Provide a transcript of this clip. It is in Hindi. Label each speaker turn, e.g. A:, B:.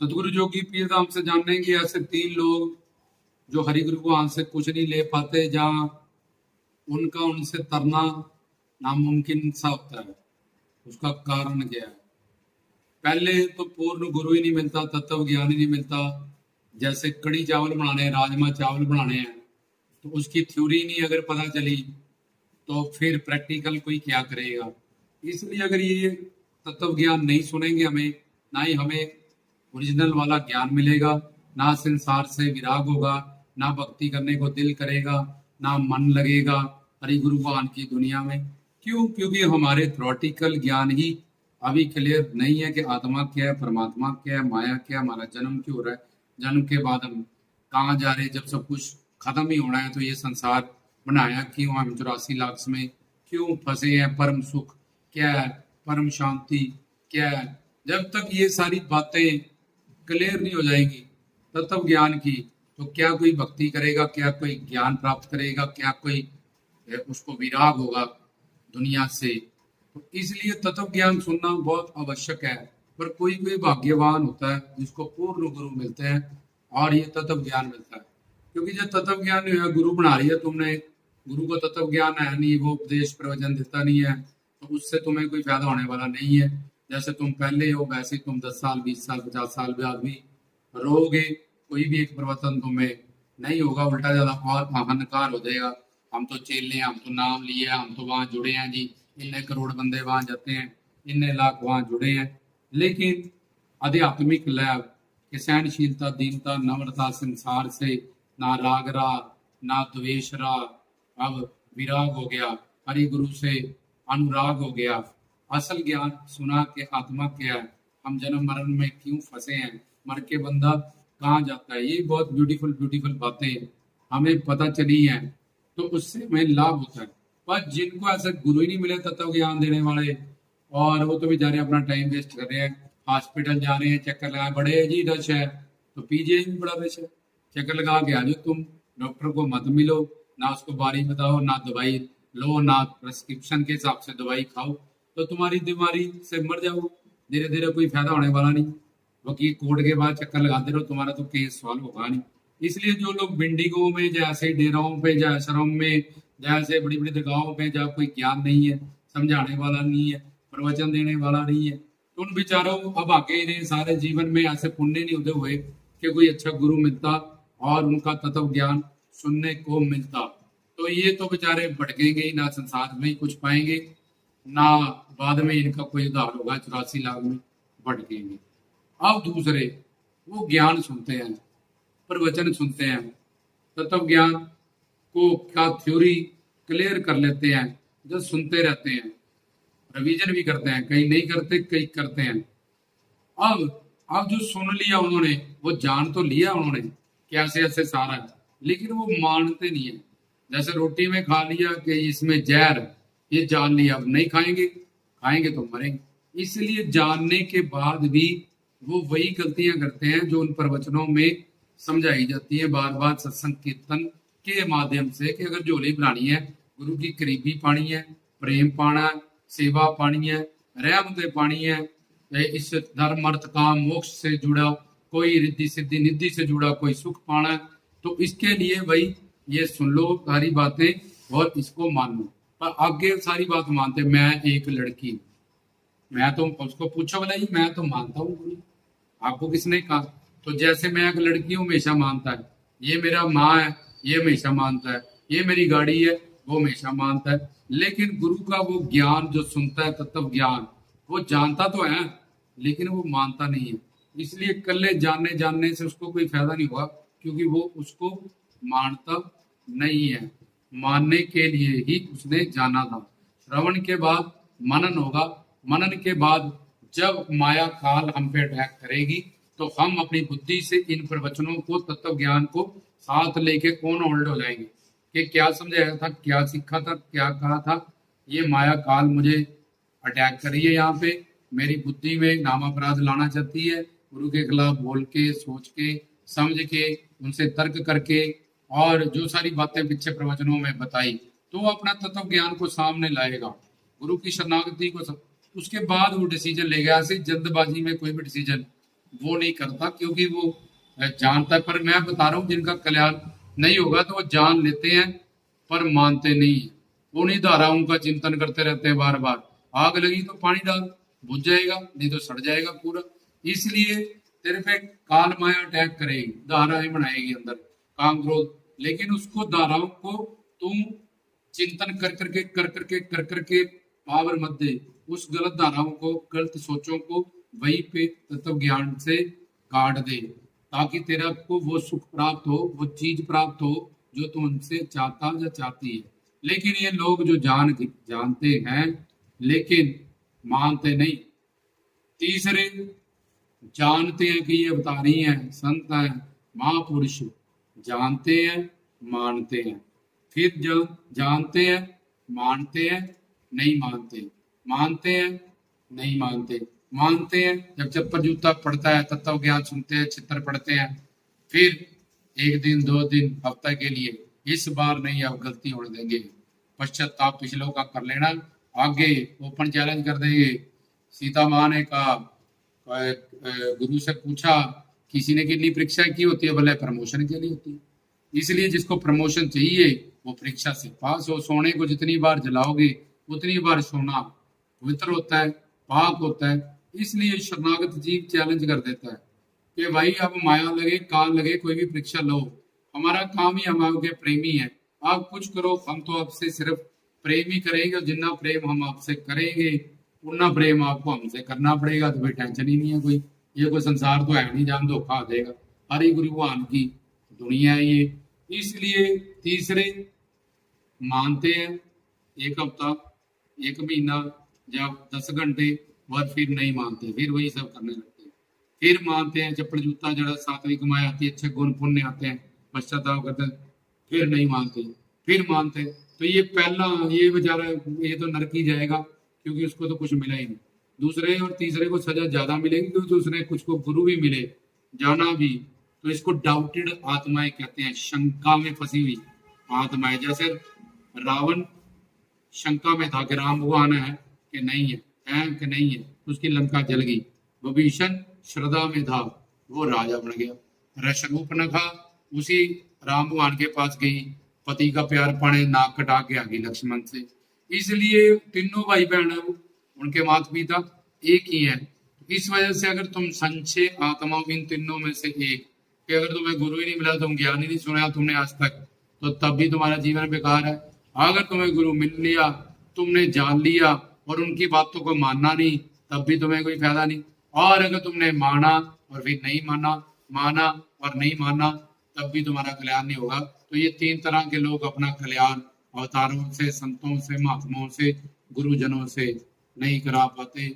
A: सतगुरु जोगी पीर धाम से जानेंगे ऐसे तीन लोग जो हरि गुरु को से कुछ नहीं ले पाते, जहाँ उनका उनसे तरना नामुमकिन सा होता है। उसका कारण क्या है? पहले तो पूर्ण गुरु ही नहीं मिलता, तत्व ज्ञान ही नहीं मिलता। जैसे कड़ी चावल बनाने हैं, राजमा चावल बनाने हैं, तो उसकी थ्योरी नहीं अगर पता चली तो फिर प्रैक्टिकल कोई क्या करेगा। इसलिए अगर ये तत्व ज्ञान नहीं सुनेंगे हमें, ना ही हमें ओरिजिनल वाला ज्ञान मिलेगा, ना संसार से विराग होगा, ना भक्ति करने को दिल करेगा, ना मन लगेगा हरि गुरु भगवान की दुनिया में। क्यों? क्योंकि हमारे थ्योरेटिकल ज्ञान ही अभी क्लियर नहीं है कि आत्मा क्या है, परमात्मा क्या है, माया क्या है, हमारा जन्म क्यों हो रहा है, जन्म के बाद हम कहाँ जा रहे हैं, जब सब कुछ खत्म ही होना है तो ये संसार बनाया क्यों, हम 84 लाख में क्यों फंसे हैं, परम सुख क्या है, परम शांति क्या है। जब तक ये सारी बातें क्लियर नहीं हो जाएंगी तत्व ज्ञान की, तो क्या कोई भक्ति करेगा, क्या कोई ज्ञान प्राप्त करेगा, क्या कोई उसको विराग होगा दुनिया से। तो इसलिए तत्व ज्ञान सुनना बहुत आवश्यक है। पर कोई कोई भाग्यवान होता है जिसको पूर्ण गुरु मिलते हैं और ये तत्व ज्ञान मिलता है। क्योंकि जब तत्व ज्ञान नहीं है, गुरु बना रही है तुमने, गुरु को तत्व ज्ञान है नहीं, वो उपदेश प्रवचन देता नहीं है, तो उससे तुम्हें कोई फायदा होने वाला नहीं है। जैसे तुम पहले हो वैसे तुम 10 साल 20 साल 50 साल बाद भी रहोगे, कोई भी एक परिवर्तन तुम्हें नहीं होगा, उल्टा ज्यादा और अहंकार हो जाएगा। हम तो चेले हैं, हम तो नाम लिए, हम तो वहां जुड़े हैं जी, इतने करोड़ बंदे वहां जाते हैं, इतने लाख वहां जुड़े हैं। लेकिन आध्यात्मिक लाभ कि सहनशीलता, दीनता, नम्रता, संसार से ना राग रहा, ना द्वेष रहा, अब विराग हो गया, हरि गुरु से अनुराग हो गया, असल ज्ञान सुना के आत्मा क्या है, हम जन्म मरण में क्यों फंसे हैं, मर के बंदा कहाँ जाता है, ये बहुत ब्यूटीफुल ब्यूटीफुल बातें हमें पता चली हैं, तो उससे हमें लाभ होता है। पर जिनको ऐसे गुरु ही नहीं मिले तत्व ज्ञान देने वाले, और वो तो बेचारे अपना टाइम वेस्ट कर रहे हैं, हॉस्पिटल जा रहे हैं, चक्कर लगा, बड़े जी रश है तो पीजीआई भी बड़ा रश है, चक्कर लगा के आ जाओ तुम, डॉक्टर को मत मिलो, ना उसको बारी बताओ, ना दवाई लो, ना प्रेस्क्रिप्शन के हिसाब से दवाई खाओ, तो तुम्हारी बीमारी से मर जाओ धीरे धीरे, कोई फायदा होने वाला नहीं। वकील कोर्ट के बाद चक्कर लगाते रहो, तुम्हारा तो केस सॉल्व होगा नहीं। इसलिए जो लोग बिंडिगो में, जैसे डेराओं पे, जैसे आश्रम में, जैसे बड़ी बड़ी दरगाहों पे जहाँ कोई ज्ञान नहीं है, समझाने वाला नहीं है, प्रवचन देने वाला नहीं है, तो उन बेचारों अब आगे इन्हें सारे जीवन में ऐसे पुण्य नहीं होते हुए कि कोई अच्छा गुरु मिलता और उनका तत्व ज्ञान सुनने को मिलता, तो ये तो बेचारे भटकेंगे ही, ना संसार में ही कुछ पाएंगे, ना बाद में इनका कोई उद्धार होगा, 84 लाख में भटकेंगे। अब दूसरे वो ज्ञान सुनते हैं, प्रवचन सुनते हैं, तत्व ज्ञान को क्या थ्योरी क्लियर कर लेते हैं, जो सुनते रहते हैं, रिवीजन भी करते हैं, कई नहीं करते कई करते हैं। अब जो सुन लिया उन्होंने, वो जान तो लिया उन्होंने कैसे ऐसे सारा है, लेकिन वो मानते नहीं है। जैसे रोटी में खा लिया कि इसमें जहर, ये जान लिया, अब नहीं खाएंगे, खाएंगे तो मरेंगे। इसलिए जानने के बाद भी वो वही गलतियां करते हैं जो उन प्रवचनों में समझाई जाती है बार बार सत्संग कीर्तन के माध्यम से, कि अगर झोली बनानी है, गुरु की करीबी पानी है, प्रेम पाना है, सेवा पानी है, रहमतें पानी है, इस धर्म अर्थ काम मोक्ष से जुड़ा कोई रिद्धि सिद्धि निधि से जुड़ा कोई सुख पाना है, तो इसके लिए भाई ये सुन लो सारी बातें और इसको मानो। पर आगे सारी बात मानते, मैं एक लड़की, मैं तो उसको पूछो भला ही, मैं तो मानता हूँ गुरु, आपको किसने कहा? तो जैसे मैं एक लड़की हूँ हमेशा मानता है, ये मेरा माँ है ये हमेशा मानता है, ये मेरी गाड़ी है वो हमेशा मानता है। लेकिन गुरु का वो ज्ञान जो सुनता है, तत्व ज्ञान, वो जानता तो है लेकिन वो मानता नहीं है। इसलिए कल्ले जानने जानने से उसको कोई फायदा नहीं हुआ, क्योंकि वो उसको मानता नहीं है। मानने के लिए ही उसने जाना था। श्रवण के बाद मनन होगा, मनन के बाद जब माया काल हम पे अटैक करेगी, तो हम अपनी बुद्धि से इन प्रवचनों को, तत्व ज्ञान को साथ लेके कौन होल्ड हो जाएंगे कि क्या समझाया था, क्या सीखा था, क्या कहा था। ये माया काल मुझे अटैक कर रही है, यहाँ पे मेरी बुद्धि में नाम अपराध लाना चाहती है, गुरु के खिलाफ बोल के, सोच के, समझ के, उनसे तर्क करके, और जो सारी बातें पीछे प्रवचनों में बताई, तो वो अपना तत्व ज्ञान को सामने लाएगा, गुरु की शरणागति को सब, उसके बाद वो डिसीजन लेगा। ऐसे जल्दबाजी में कोई भी डिसीजन वो नहीं करता, क्योंकि वो जानता है। पर मैं बता रहा हूँ जिनका कल्याण नहीं होगा तो वो जान लेते हैं पर मानते नहीं है। उन्हीं धाराओं का चिंतन करते रहते हैं बार बार। आग लगी तो पानी डाल, बुझ जाएगा, नहीं तो सड़ जाएगा पूरा। इसलिए तेरे पे काल माया अटैक करेगी, धाराएं बनाएगी अंदर, काम क्रोध। लेकिन उसको धाराओं को तुम चिंतन कर करके पावर मत दे। उस गलत धाराओं को, गलत सोचों को वही पे तत्व ज्ञान से काट दे, ताकि तेरा को वो सुख प्राप्त हो, वो चीज प्राप्त हो जो तू उनसे चाहता या चाहती है। लेकिन ये लोग जो जानते हैं लेकिन मानते नहीं। तीसरे, जानते हैं कि ये अवतारी हैं, संत हैं, महापुरुष, जानते हैं, मानते हैं। फिर जानते हैं, मानते हैं, नहीं मानते, मानते हैं, नहीं मानते, मानते हैं जब चप्पल जूता पड़ता है, तत्व ज्ञान सुनते हैं, चित्र पढ़ते हैं, फिर एक दिन, 2 दिन, हफ्ता के लिए, इस बार नहीं अब गलती होने देंगे, पश्चाताप पिछलों का कर लेना, आगे ओपन चैलेंज कर देंगे। सीता माँ ने कहा, गुरु से पूछा, किसी ने कितनी परीक्षा की होती है? बोले प्रमोशन के लिए होती है। इसलिए जिसको प्रमोशन चाहिए वो परीक्षा से पास हो। सोने को जितनी बार जलाओगे उतनी बार सोना पवित्र होता है, पाक होता है। इसलिए शरणागत जीव चैलेंज कर देता है कि भाई अब माया लगे, काल लगे, कोई भी परीक्षा लो, हमारा काम ही हम आपके प्रेमी है, आप कुछ करो, हम तो आपसे सिर्फ प्रेम ही करेंगे, और जितना प्रेम हम आपसे करेंगे उतना प्रेम आपको हमसे करना पड़ेगा। तो कोई टेंशन ही नहीं है कोई, ये कोई संसार तो है नहीं जहां धोखा आ जाएगा। हरि गुरु भगवान की दुनिया है ये। इसलिए तीसरे, मानते हैं एक हफ्ता, एक महीना, जब 10 घंटे, और फिर नहीं मानते, फिर वही सब करने लगते हैं। फिर मानते हैं, चप्पड़ जूता जड़ा, सात्विक कमाई आती है, अच्छे गुण पुण्य आते हैं, पश्चाताप करते हैं, फिर नहीं मानते, फिर मानते। तो ये पहला, ये बेचारा ये तो नरक ही जाएगा, क्योंकि उसको तो कुछ मिला ही नहीं। दूसरे और तीसरे को सजा ज्यादा मिलेगी, क्योंकि दूसरे कुछ को गुरु भी मिले, जाना भी। तो इसको डाउटेड आत्माएं कहते हैं, शंका में फंसी हुई आत्माएं। जैसे रावण शंका में था कि राम भगवान है कि नहीं है कि नहीं है, उसकी लंका जल गई। विभीषण श्रद्धा में था, वो राजा बन गया। शूर्पणखा उसी राम भगवान के पास गई, पति का प्यार पाने नाक कटा के आ गई लक्ष्मण से। इसलिए तीनों भाई बहन है, उनके माता पिता एक ही है। इस वजह से अगर तुम संशय आत्मा इन तीनों में से एक, कि अगर तुम्हें गुरु ही नहीं मिला, तुम ज्ञान ही नहीं सुना तुमने आज तक, तो तब भी तुम्हारा जीवन बेकार है। अगर तुम्हें गुरु मिल लिया, तुमने जान लिया और उनकी बातों को मानना नहीं, तब भी तुम्हें कोई फायदा नहीं। और अगर तुमने माना और फिर नहीं माना, माना और नहीं माना, तब भी तुम्हारा कल्याण नहीं होगा। तो ये 3 तरह के लोग अपना कल्याण अवतारों से, संतों से, महात्माओं से, गुरुजनों से नहीं करा पाते।